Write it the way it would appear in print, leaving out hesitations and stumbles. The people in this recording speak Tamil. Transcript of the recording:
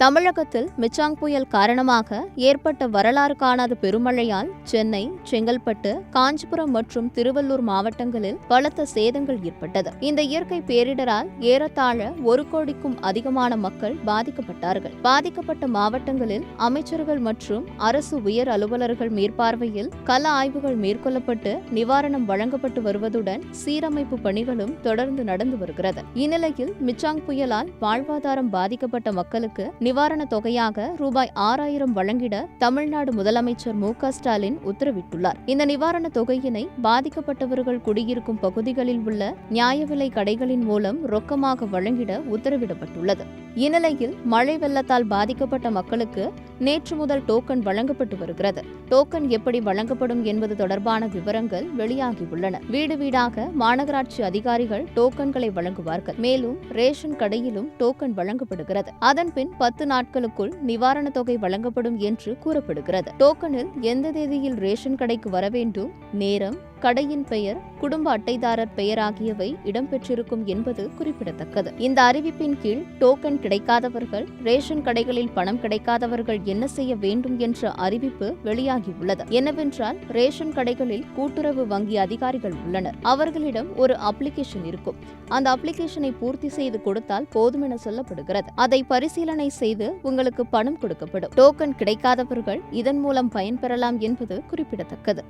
தமிழகத்தில் மிச்சாங் புயல் காரணமாக ஏற்பட்ட வரலாறு காணாத பெருமழையால் சென்னை, செங்கல்பட்டு, காஞ்சிபுரம் மற்றும் திருவள்ளூர் மாவட்டங்களில் பலத்த சேதங்கள் ஏற்பட்டது. இந்த இயற்கை பேரிடரால் ஏறத்தாழ 1 கோடிக்கும் அதிகமான மக்கள் பாதிக்கப்பட்டார்கள். பாதிக்கப்பட்ட மாவட்டங்களில் அமைச்சர்கள் மற்றும் அரசு உயர் அலுவலர்கள் மேற்பார்வையில் கள ஆய்வுகள் மேற்கொள்ளப்பட்டு நிவாரணம் வழங்கப்பட்டு வருவதுடன் சீரமைப்பு பணிகளும் தொடர்ந்து நடந்து வருகிறது. இந்நிலையில் மிச்சாங் புயலால் வாழ்வாதாரம் பாதிக்கப்பட்ட மக்களுக்கு நிவாரண தொகையாக ரூபாய் 6000 வழங்கிட தமிழ்நாடு முதலமைச்சர் மு.க. ஸ்டாலின் உத்தரவிட்டுள்ளார். இந்த நிவாரண தொகையினை பாதிக்கப்பட்டவர்கள் குடியிருக்கும் பகுதிகளில் உள்ள நியாய விலை கடைகளின் மூலம் ரொக்கமாக வழங்கிட உத்தரவிடப்பட்டுள்ளது. இந்நிலையில் மழை வெள்ளத்தால் பாதிக்கப்பட்ட மக்களுக்கு நேற்று முதல் டோக்கன் வழங்கப்பட்டு வருகிறது. டோக்கன் எப்படி வழங்கப்படும் என்பது தொடர்பான விவரங்கள் வெளியாகியுள்ளன. வீடு வீடாக மாநகராட்சி அதிகாரிகள் டோக்கன்களை வழங்குவார்கள். மேலும் ரேஷன் கடையிலும் டோக்கன் வழங்கப்படுகிறது. அதன்பின் 10 நாட்களுக்குள் நிவாரணத் தொகை வழங்கப்படும் என்று கூறப்படுகிறது. டோக்கனில் எந்த தேதியில் ரேஷன் கடைக்கு வர வேண்டும், நேரம், கடையின் பெயர், குடும்ப அட்டைதாரர் பெயர் ஆகியவை இடம்பெற்றிருக்கும் என்பது குறிப்பிடத்தக்கது. இந்த அறிவிப்பின் கீழ் டோக்கன் கிடைக்காதவர்கள், ரேஷன் கடைகளில் பணம் கிடைக்காதவர்கள் என்ன செய்ய வேண்டும் என்ற அறிவிப்பு வெளியாகியுள்ளது. என்னவென்றால், ரேஷன் கடைகளில் கூட்டுறவு வங்கி அதிகாரிகள் உள்ளனர். அவர்களிடம் ஒரு அப்ளிகேஷன் இருக்கும். அந்த அப்ளிகேஷனை பூர்த்தி செய்து கொடுத்தால் போதும் என சொல்லப்படுகிறது. அதை பரிசீலனை செய்து உங்களுக்கு பணம் கொடுக்கப்படும். டோக்கன் கிடைக்காதவர்கள் இதன் மூலம் பயன்பெறலாம் என்பது குறிப்பிடத்தக்கது.